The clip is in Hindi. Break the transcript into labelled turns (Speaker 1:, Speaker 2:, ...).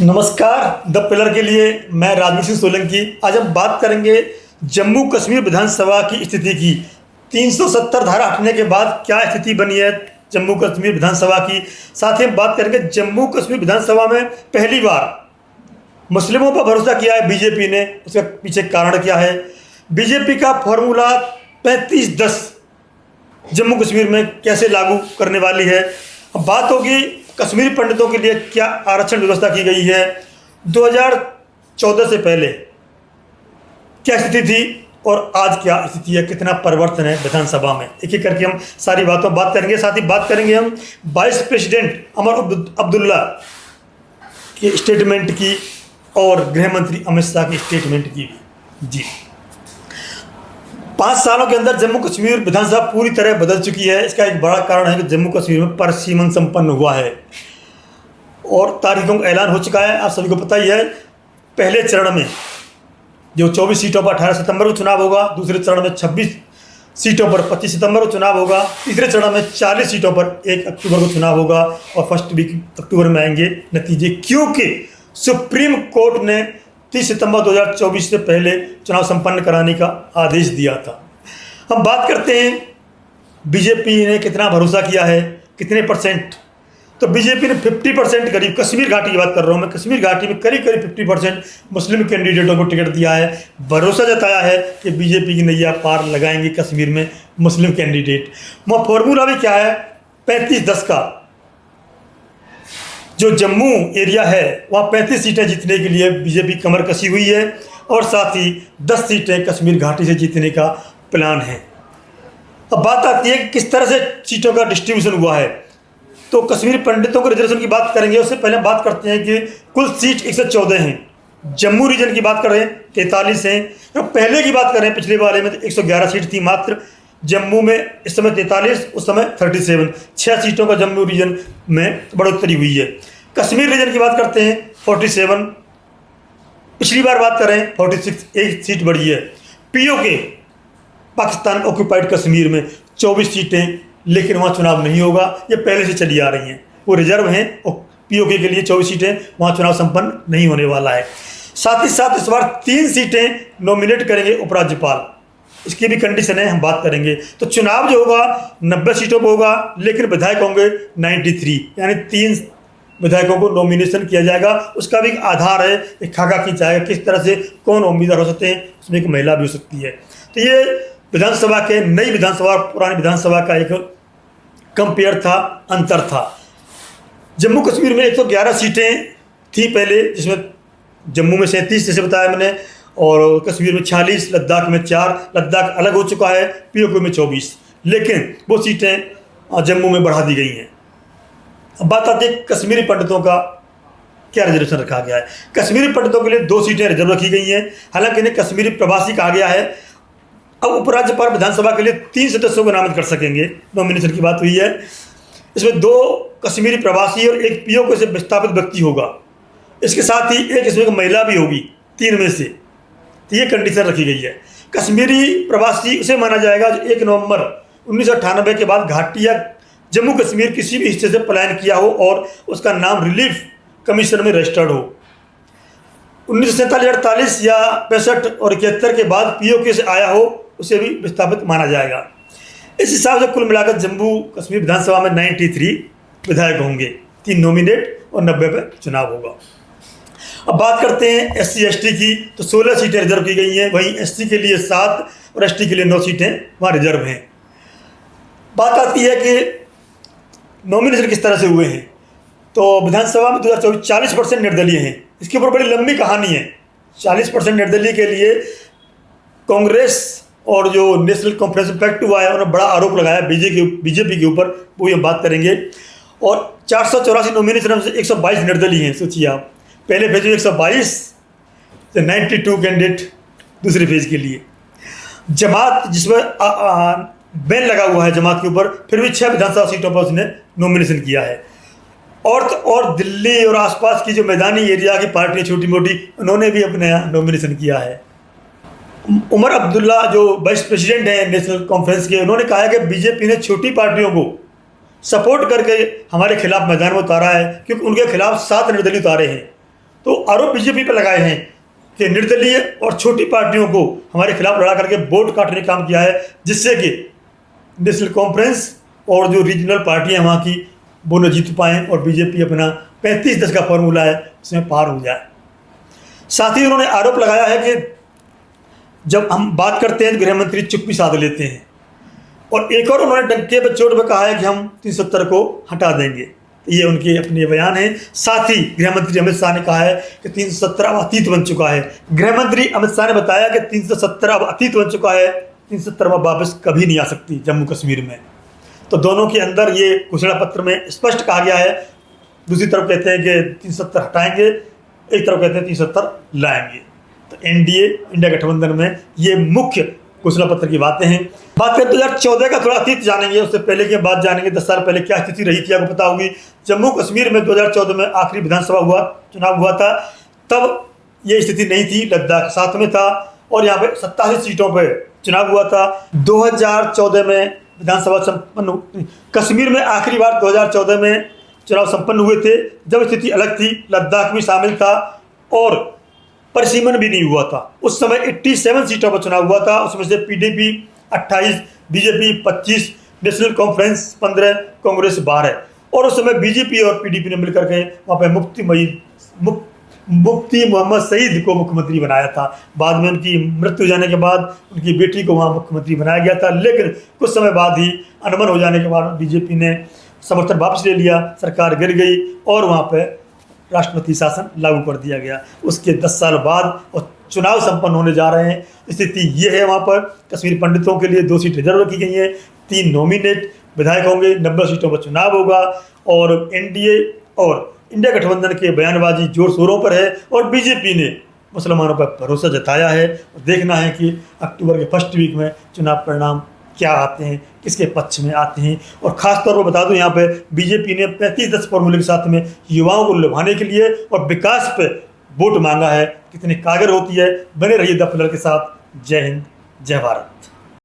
Speaker 1: नमस्कार। द पिलर के लिए मैं राजवीर सिंह सोलंकी। आज हम बात करेंगे जम्मू कश्मीर विधानसभा की स्थिति की। 370 धारा हटने के बाद क्या स्थिति बनी है जम्मू कश्मीर विधानसभा की। साथ ही हम बात करेंगे जम्मू कश्मीर विधानसभा में पहली बार मुस्लिमों पर भरोसा किया है बीजेपी ने, उसका पीछे कारण क्या है। बीजेपी का फॉर्मूला 35-10 जम्मू कश्मीर में कैसे लागू करने वाली है। अब बात होगी कश्मीरी पंडितों के लिए क्या आरक्षण व्यवस्था की गई है, 2014 से पहले क्या स्थिति थी और आज क्या स्थिति है, कितना परिवर्तन है विधानसभा में। एक एक करके हम सारी बातों बात करेंगे। साथ ही बात करेंगे हम वाइस प्रेसिडेंट उमर अब्दुल्ला के स्टेटमेंट की और गृह मंत्री अमित शाह की स्टेटमेंट की भी। जी, 5 सालों के अंदर जम्मू कश्मीर विधानसभा पूरी तरह बदल चुकी है। इसका एक बड़ा कारण है कि जम्मू कश्मीर में परिसीमन संपन्न हुआ है और तारीखों का ऐलान हो चुका है। आप सभी को पता ही है, पहले चरण में जो 24 सीटों पर 18 सितंबर को चुनाव होगा, दूसरे चरण में 26 सीटों पर 25 सितंबर को चुनाव होगा, तीसरे चरण में 40 सीटों पर 1 अक्टूबर को चुनाव होगा और फर्स्ट वीक अक्टूबर में आएंगे नतीजे, क्योंकि सुप्रीम कोर्ट ने 30 सितंबर 2024 से पहले चुनाव संपन्न कराने का आदेश दिया था। हम बात करते हैं बीजेपी ने कितना भरोसा किया है, कितने परसेंट। तो बीजेपी ने 50% करीब, कश्मीर घाटी की बात कर रहा हूँ मैं, कश्मीर घाटी में करीब 50% मुस्लिम कैंडिडेटों को टिकट दिया है। भरोसा जताया है कि बीजेपी की नैया पार लगाएंगे कश्मीर में मुस्लिम कैंडिडेट। वह फॉर्मूला भी क्या है, 35-10 का। जो जम्मू एरिया है वहाँ 35 सीटें जीतने के लिए बीजेपी कमर कसी हुई है और साथ ही 10 सीटें कश्मीर घाटी से जीतने का प्लान है। अब बात आती है कि किस तरह से सीटों का डिस्ट्रीब्यूशन हुआ है। तो कश्मीरी पंडितों के रिजर्वेशन की बात करेंगे, उससे पहले बात करते हैं कि कुल सीट 114 हैं। जम्मू रीजन की बात करें 43 हैं। तो पहले की बात करें पिछले वाले में तो 111 सीट थी मात्र। जम्मू में इस समय 43, उस समय 37, 6 सीटों का जम्मू रीजन में बढ़ोतरी हुई है। कश्मीर रीजन की बात करते हैं 47, पिछली बार बात करें 46, 1 सीट बढ़ी है। पीओके पाकिस्तान ऑक्यूपाइड कश्मीर में 24 सीटें, लेकिन वहाँ चुनाव नहीं होगा, ये पहले से चली आ रही हैं, वो रिजर्व हैं और पीओके के लिए 24 सीटें, वहाँ चुनाव संपन्न नहीं होने वाला है। साथ ही साथ इस बार 3 सीटें नॉमिनेट करेंगे उपराज्यपाल, इसकी भी कंडीशन है, हम बात करेंगे। तो चुनाव जो होगा 90 सीटों पर होगा, लेकिन विधायक होंगे 93, यानी 3 विधायकों को नॉमिनेशन किया जाएगा। उसका भी एक आधार है, एक खाका खींचाएगा किस तरह से कौन उम्मीदवार हो सकते हैं, उसमें एक महिला भी हो सकती है। तो ये विधानसभा के, नई विधानसभा पुरानी विधानसभा का एक कंपेयर था, अंतर था। जम्मू कश्मीर में 111 सीटें थी पहले, जिसमें जम्मू में 37 जैसे बताया मैंने, और कश्मीर में 46, लद्दाख में 4, लद्दाख अलग हो चुका है, पीओके में 24, लेकिन वो सीटें जम्मू में बढ़ा दी गई हैं। अब बात आती है कश्मीरी पंडितों का क्या रिजर्वेशन रखा गया है। कश्मीरी पंडितों के लिए 2 सीटें रिजर्व रखी गई हैं, हालांकि इन्हें कश्मीरी प्रवासी कहा गया है। अब उपराज्यपाल विधानसभा के लिए 3 सदस्यों को नामित कर सकेंगे, नॉमिनेशन की बात हुई है। इसमें 2 कश्मीरी प्रवासी और 1 पीओके से विस्थापित व्यक्ति होगा। इसके साथ ही एक इसमें महिला भी होगी, 3 में से। तो ये कंडीशन रखी गई है। कश्मीरी प्रवासी उसे माना जाएगा जो 1 नवंबर 1998 के बाद घाटी या जम्मू कश्मीर किसी भी हिस्से से पलायन किया हो और उसका नाम रिलीफ कमीशन में रजिस्टर्ड हो। 1947, 48 या 65 और 71 के बाद पीओके से आया हो, उसे भी विस्थापित माना जाएगा। इस हिसाब से कुल मिलाकर जम्मू कश्मीर विधानसभा में 93 विधायक होंगे, 3 नॉमिनेट और 90 पर चुनाव होगा। अब बात करते हैं SC ST की, तो 16 सीटें रिजर्व की गई हैं, वहीं SC के लिए 7 और ST के लिए 9 सीटें वहाँ रिजर्व हैं। बात आती है कि नॉमिनेशन किस तरह से हुए हैं। तो विधानसभा में 2024 40% निर्दलीय हैं। इसके ऊपर बड़ी लंबी कहानी है। 40% निर्दलीय के लिए कांग्रेस और जो नेशनल कॉन्फ्रेंस पैक्ट हुआ है, उन्होंने बड़ा आरोप लगाया बीजेपी के ऊपर, वो हम बात करेंगे। और 484 नॉमिनेशन में से 122 निर्दलीय हैं। सोचिए आप, पहले फेज में 122 से 92 कैंडिडेट दूसरे फेज के लिए। जमात, जिसमें बैन लगा हुआ है जमात के ऊपर, फिर भी 6 विधानसभा सीटों पर उसने नॉमिनेशन किया है। और दिल्ली और आसपास की जो मैदानी एरिया की पार्टियां छोटी मोटी, उन्होंने भी अपने यहाँ नॉमिनेशन किया है। उमर अब्दुल्ला जो वाइस प्रेसिडेंट हैं नेशनल कॉन्फ्रेंस के, उन्होंने कहा है कि बीजेपी ने छोटी पार्टियों को सपोर्ट करके हमारे खिलाफ मैदान में उतारा है, क्योंकि उनके खिलाफ 7 निर्दलीय उतारे हैं तो आरोप बीजेपी पर लगाए हैं कि निर्दलीय और छोटी पार्टियों को हमारे खिलाफ लड़ा करके वोट काटने का काम किया है, जिससे कि नेशनल कॉन्फ्रेंस और जो रीजनल पार्टियां वहाँ की वो न जीत पाएँ और बीजेपी अपना 35-10 का फॉर्मूला है उसमें पार हो जाए। साथ ही उन्होंने आरोप लगाया है कि जब हम बात करते हैं तो गृह मंत्री चुप्पी साध लेते हैं, और एक और उन्होंने डंके पर चोट पर कहा है कि हम 370 को हटा देंगे। ये उनके अपने बयान हैं। साथ ही गृह मंत्री अमित शाह ने कहा है कि 370 अब अतीत बन चुका है। गृह मंत्री अमित शाह ने बताया कि 370 अब अतीत बन चुका है, 370 वापस कभी नहीं आ सकती जम्मू कश्मीर में। तो दोनों के अंदर ये घोषणा पत्र में स्पष्ट कहा गया है। दूसरी तरफ कहते हैं कि 370 हटाएंगे, एक तरफ कहते हैं 370 लाएंगे। तो एनडीए इंडिया गठबंधन में ये मुख्य घोषणा पत्र की बातें हैं। बात करें 2014 का थोड़ा अतीत जानेंगे, उससे पहले की बात जानेंगे 10 साल पहले क्या स्थिति रही थी। आपको पता होगी जम्मू कश्मीर में 2014 में आखिरी विधानसभा चुनाव हुआ था, तब ये स्थिति नहीं थी। लद्दाख साथ में था और यहाँ पे 87 सीटों पर चुनाव हुआ था। 2014 में विधानसभा संपन्न, कश्मीर में आखिरी बार 2014 में चुनाव संपन्न हुए थे, जब स्थिति अलग थी। लद्दाख भी शामिल था और परिसीमन भी नहीं हुआ था। उस समय 87 सीटों पर चुनाव हुआ था, उसमें से PDP 28, BJP 25, national conference 15, Congress 12। और उस समय बीजेपी और पीडीपी ने मिलकर के वहाँ पर मुफ्ती मोहम्मद सईद को मुख्यमंत्री बनाया था। बाद में उनकी मृत्यु हो जाने के बाद उनकी बेटी को वहाँ मुख्यमंत्री बनाया गया था, लेकिन कुछ समय बाद ही अनबन हो जाने के बाद बीजेपी ने समर्थन वापस ले लिया, सरकार गिर गई और वहाँ पर राष्ट्रपति शासन लागू कर दिया गया। उसके 10 साल बाद और चुनाव संपन्न होने जा रहे हैं। स्थिति ये है, वहाँ पर कश्मीर पंडितों के लिए 2 सीट रिजर्व रखी गई हैं, 3 नॉमिनेट विधायक होंगे, 90 सीटों पर चुनाव होगा। और एनडीए और इंडिया गठबंधन के बयानबाजी जोर शोरों पर है और बीजेपी ने मुसलमानों पर भरोसा जताया है। देखना है कि अक्टूबर के फर्स्ट वीक में चुनाव परिणाम क्या आते हैं, किसके पक्ष में आते हैं। और ख़ास तौर पर बता दूं, यहाँ पे बीजेपी ने 35-10 फॉर्मूले के साथ में युवाओं को लुभाने के लिए और विकास पे वोट मांगा है। कितनी कारगर होती है, बने रहिए द पिलर के साथ। जय हिंद, जय भारत।